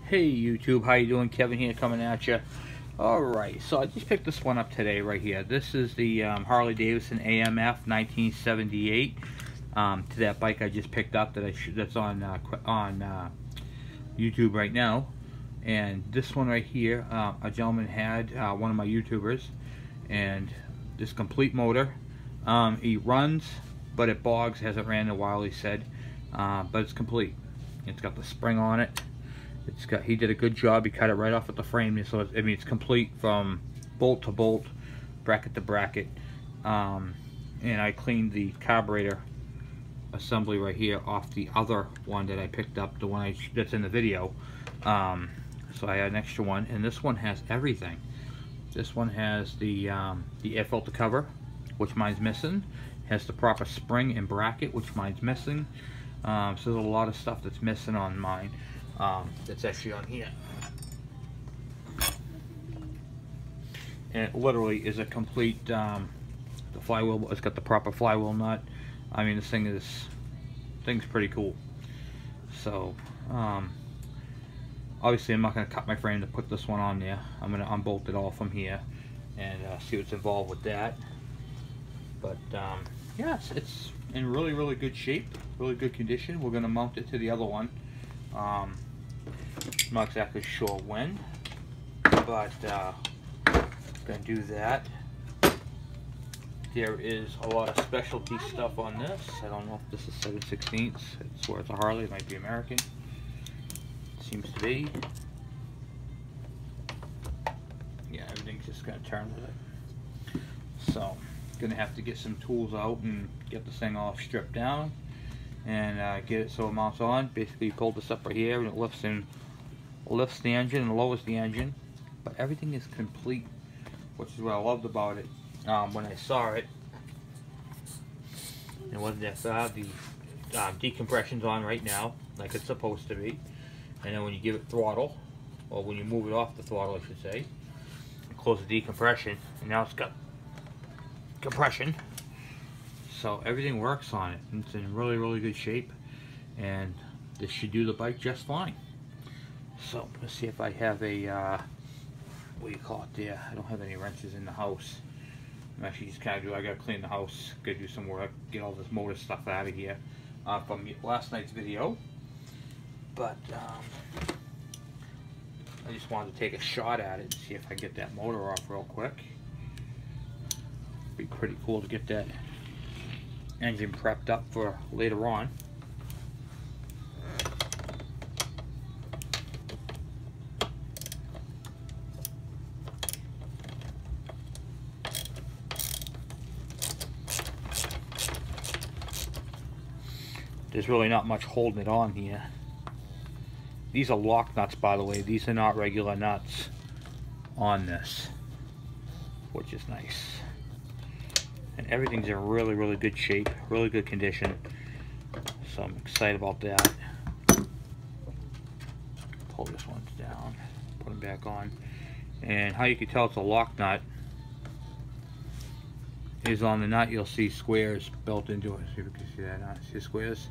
Hey YouTube, how you doing? Kevin here coming at you. Alright, so I just picked this one up today right here. This is the Harley Davidson AMF 1978. To that bike I just picked up that's on YouTube right now. And this one right here, a gentleman had, one of my YouTubers, and this complete motor. He runs, but it bogs, hasn't ran in a while, he said. But it's complete. It's got the spring on it. He did a good job. He cut it right off at the frame, so it's complete from bolt to bolt, bracket to bracket. And I cleaned the carburetor assembly right here off the other one that I picked up, the one that's in the video. So I had an extra one, and this one has everything. This one has the air filter cover, which mine's missing. Has the proper spring and bracket, which mine's missing. So there's a lot of stuff that's missing on mine. That's actually on here, and it literally is a complete the flywheel. It's got the proper flywheel nut. I mean, this thing's pretty cool. So obviously I'm not going to cut my frame to put this one on there. I'm going to unbolt it all from here and see what's involved with that. But yeah, it's in really good shape, really good condition. We're going to mount it to the other one. I'm not exactly sure when, but gonna do that. There is a lot of specialty stuff on this. I don't know if this is 7/16. It's where it's a Harley. It might be American. It seems to be. Yeah, everything's just gonna turn with it. So, gonna have to get some tools out and get this thing all stripped down. And get it so it mounts on. Basically, you pull this up right here and it lifts the engine and lowers the engine. But everything is complete, which is what I loved about it. When I saw it, it wasn't that bad. The decompression's on right now, like it's supposed to be. And then when you give it throttle, or when you move it off the throttle, I should say, close the decompression, and now it's got compression. So everything works on it. It's in really good shape, and this should do the bike just fine. So let's see if I have a what do you call it there. I don't have any wrenches in the house. I'm actually just kind of I gotta clean the house, gotta do some work, get all this motor stuff out of here from last night's video. But I just wanted to take a shot at it and see if I can get that motor off real quick. It'd be pretty cool to get that engine prepped up for later on. There's really not much holding it on here. These are lock nuts, by the way. These are not regular nuts on this, which is nice. And everything's in really good shape, really good condition. So I'm excited about that. Pull this one down, put them back on. And how you can tell it's a lock nut is on the nut you'll see squares built into it. See if you can see that. See the squares?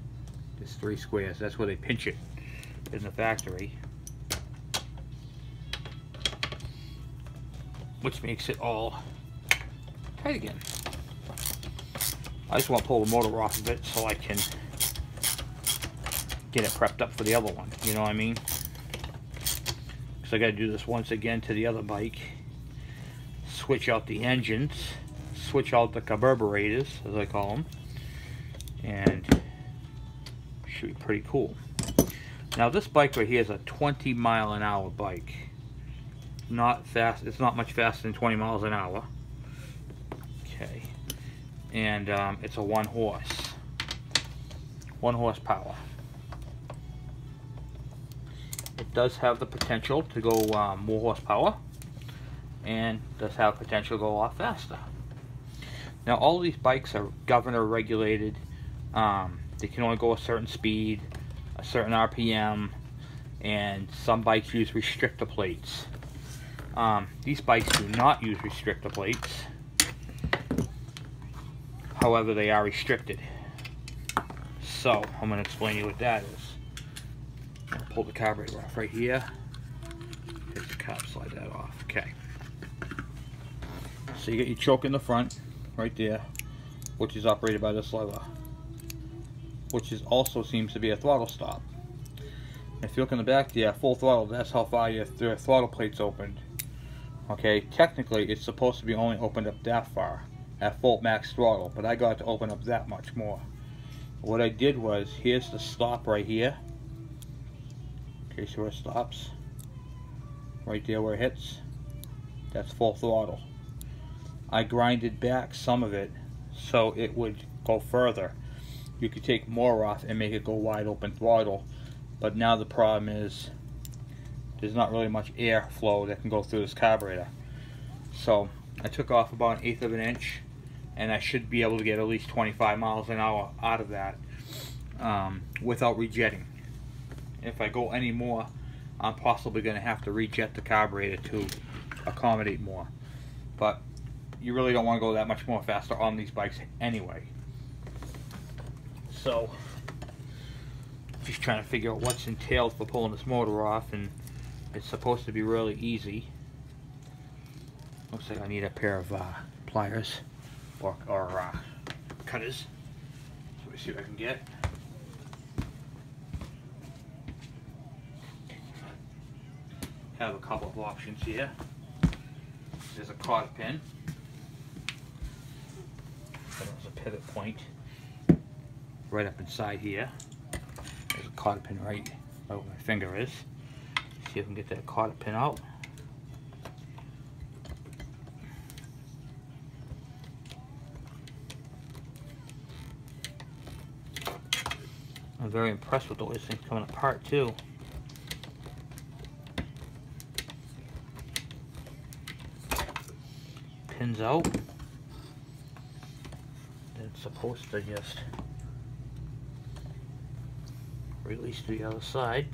There's 3 squares. That's where they pinch it in the factory, which makes it all tight again. I just want to pull the motor off of it so I can get it prepped up for the other one, you know what I mean? Because I got to do this once again to the other bike. Switch out the engines, switch out the carburetors, as I call them, and should be pretty cool. Now this bike right here is a 20-mile-an-hour bike. Not fast. It's not much faster than 20 miles an hour. Okay. And it's a 1 horsepower. It does have the potential to go more horsepower, and does have potential to go a lot faster. Now all of these bikes are governor regulated. They can only go a certain speed, a certain RPM, and some bikes use restrictor plates. These bikes do not use restrictor plates. However, they are restricted. So I'm going to explain to you what that is. I'll pull the carburetor off right here. Tap slide that off. Okay. So you get your choke in the front, right there, which is operated by this lever, which is also seems to be a throttle stop. If you look in the back there, full throttle, that's how far your throttle plate's opened. Okay, technically it's supposed to be only opened up that far at full max throttle, but I got to open up that much more. What I did was, here's the stop right here. Okay, so where it stops, right there where it hits, that's full throttle. I grinded back some of it so it would go further. You could take more off and make it go wide open throttle, but now the problem is there's not really much air flow that can go through this carburetor. So I took off about 1/8 of an inch, and I should be able to get at least 25 miles an hour out of that without rejetting. If I go any more, I'm possibly going to have to rejet the carburetor to accommodate more. But you really don't want to go that much more faster on these bikes anyway. So, just trying to figure out what's entailed for pulling this motor off, and it's supposed to be really easy. Looks like I need a pair of pliers or cutters. So let me see what I can get. Have a couple of options here. There's a cotter pin. There's a pivot point right up inside here. There's a cotter pin right where my finger is. See if I can get that cotter pin out. I'm very impressed with the way this thing's coming apart too. Pins out. It's supposed to just release to the other side.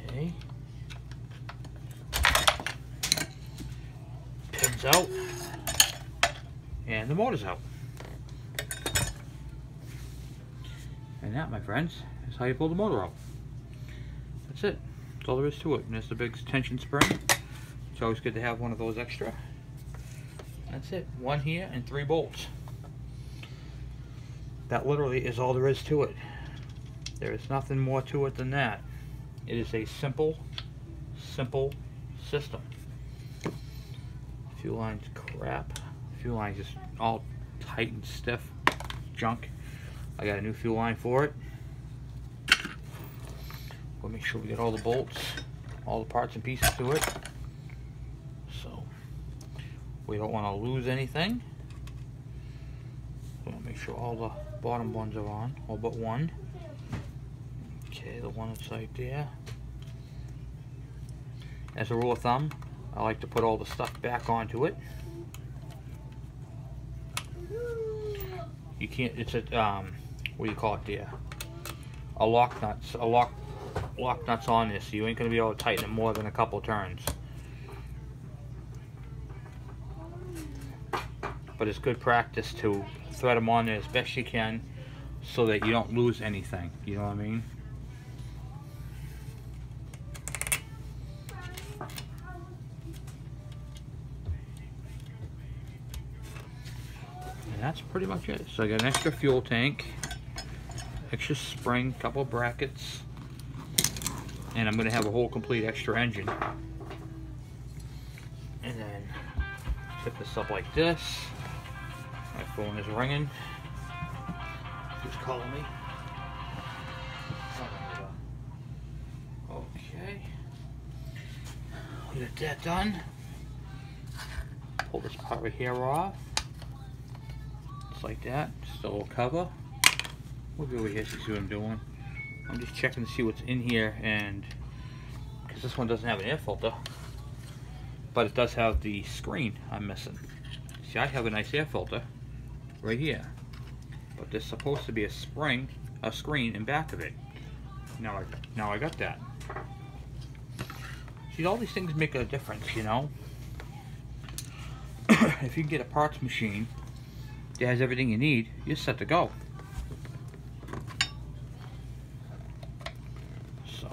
Okay. Pins out. And the motor's out. And that, my friends, is how you pull the motor out. That's it. That's all there is to it. And there's the big tension spring. It's always good to have one of those extra. That's it. One here and 3 bolts. That literally is all there is to it. There is nothing more to it than that. It is a simple system. Fuel line's crap. Fuel line just all tight and stiff junk. I got a new fuel line for it. We'll make sure we get all the bolts, all the parts and pieces to it, so we don't want to lose anything. So I'll make sure all the bottom ones are on, all but one. Okay, the one that's right there. As a rule of thumb, I like to put all the stuff back onto it. You can't, it's a, what do you call it there? A lock nuts on this, so you ain't going to be able to tighten it more than a couple turns. But it's good practice to thread them on there as best you can so that you don't lose anything, you know what I mean? And that's pretty much it. So I got an extra fuel tank, extra spring, couple of brackets, and I'm going to have a whole complete extra engine. And then set this up like this. My phone is ringing. Just calling me. Okay. Get that done. Pull this part right here off. Just like that. Just a little cover. We'll go over here to see what I'm doing. I'm just checking to see what's in here, and because this one doesn't have an air filter, but it does have the screen I'm missing. See, I have a nice air filter right here, but there's supposed to be a screen in back of it. Now I got that. See, all these things make a difference, you know. if you can get a parts machine that has everything you need, you're set to go. So,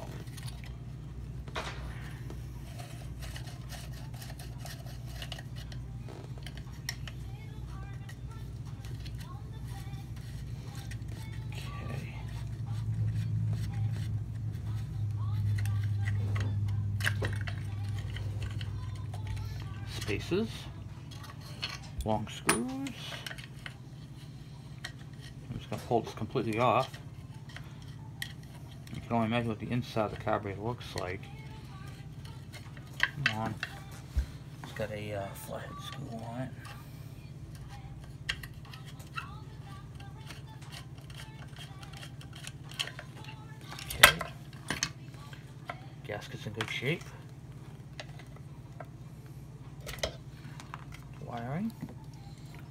okay. Spaces, long screws. I'm just going to pull this completely off. You can only imagine what the inside of the carburetor looks like. Come on. It's got a flathead screw on it. Okay. Gasket's in good shape. Wiring.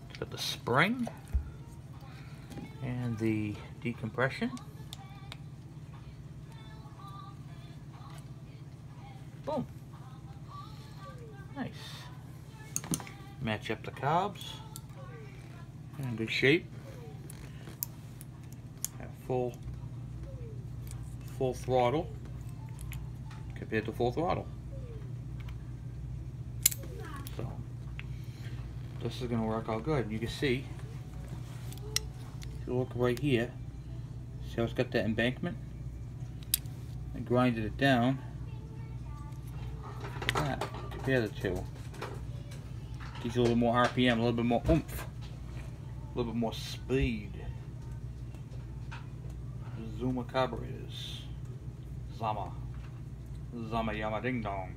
It's got the spring and the decompression. Boom. Nice. Match up the carbs. In good shape. Have full throttle compared to full throttle. So this is going to work out good. You can see, if you look right here, see how it's got that embankment? I grinded it down. Look at that. Compare the two. Gives you a little more RPM, a little bit more oomph, a little bit more speed. Zuma carburetors. Zama Yama Ding Dong.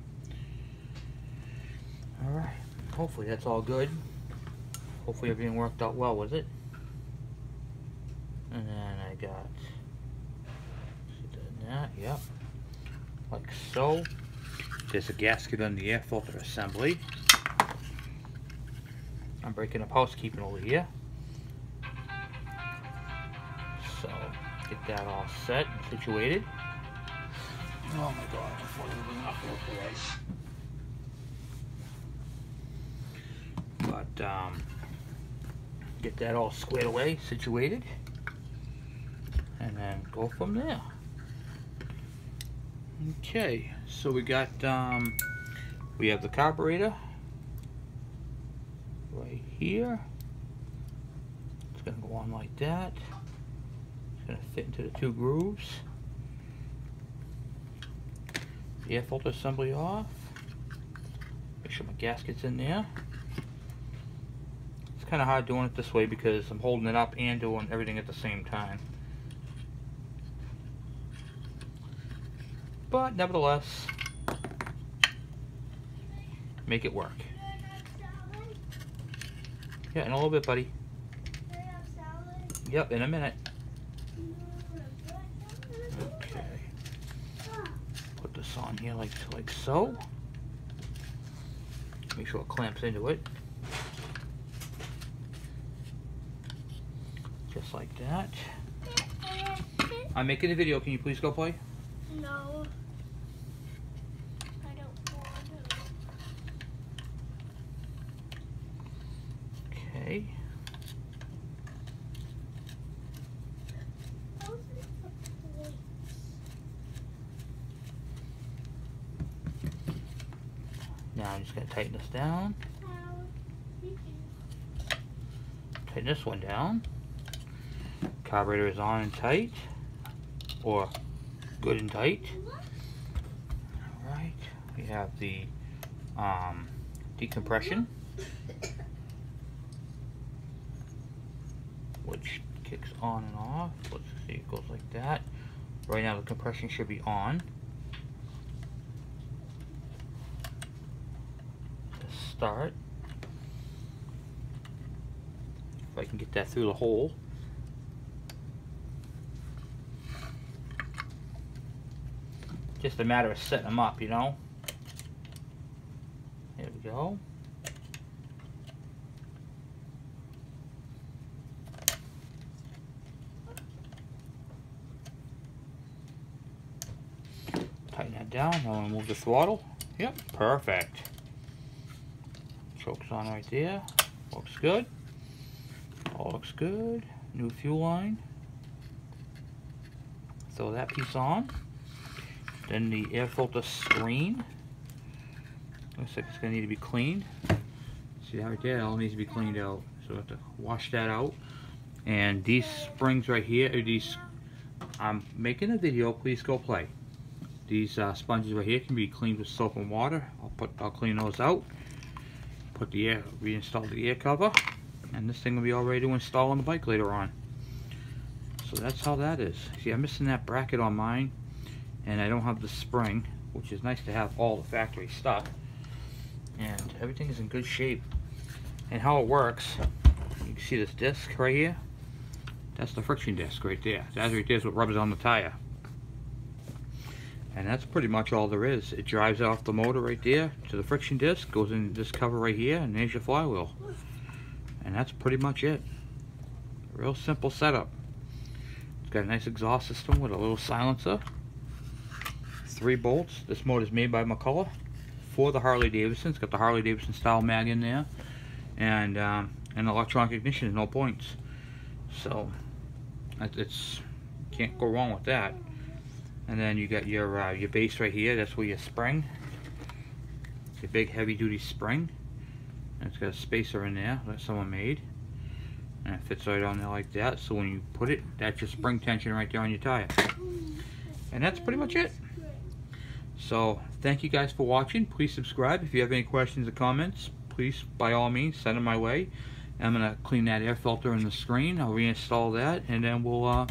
Alright, hopefully that's all good. Hopefully everything worked out well with it. And then I got that, yep, like so. There's a gasket on the air filter assembly. I'm breaking up housekeeping over here. So, get that all set and situated. Oh my god, before everything up real quick. But, get that all squared away, situated. And then go from there. Okay, so we got, we have the carburetor right here. It's going to go on like that. It's going to fit into the two grooves. The air filter assembly off. Make sure my gasket's in there. It's kind of hard doing it this way because I'm holding it up and doing everything at the same time. But nevertheless, make it work. Yeah, in a little bit, buddy. Yep, in a minute. Okay. Put this on here like so. Make sure it clamps into it. Just like that. I'm making a video. Can you please go play? No. I don't want to. Okay. Now I'm just going to tighten this down. Tighten this one down. Carburetor is on and tight. Or good and tight. Alright. We have the decompression, which kicks on and off. Let's see, it goes like that. Right now the compression should be on. Start. If I can get that through the hole. Just a matter of setting them up, you know. There we go. Tighten that down. Now I'm going to move the throttle. Yep, perfect. Choke's on right there. Looks good. All looks good. New fuel line. Throw that piece on. Then the air filter screen. Looks like it's going to need to be cleaned. See how right there, it all needs to be cleaned out. So we have to wash that out. And these springs right here, I'm making a video, please go play. These sponges right here can be cleaned with soap and water. I'll clean those out. Reinstall the air cover. And this thing will be all ready to install on the bike later on. So that's how that is. See, I'm missing that bracket on mine. And I don't have the spring, which is nice to have all the factory stuff. And everything is in good shape. And how it works, you can see this disc right here. That's the friction disc right there. That right there is what rubs on the tire. And that's pretty much all there is. It drives off the motor right there to the friction disc, goes in this cover right here, and there's your flywheel. And that's pretty much it. Real simple setup. It's got a nice exhaust system with a little silencer. 3 bolts. This motor is made by McCullough for the Harley Davidson. It's got the Harley Davidson style mag in there, and an electronic ignition, no points. So it's can't go wrong with that. And then you got your base right here. That's where your spring. It's a big heavy duty spring. And it's got a spacer in there that someone made. And it fits right on there like that. So when you put it, that's your spring tension right there on your tire. And that's pretty much it. So thank you guys for watching. Please subscribe. If you have any questions or comments, please by all means send them my way. I'm gonna clean that air filter in the screen. I'll reinstall that, and then we'll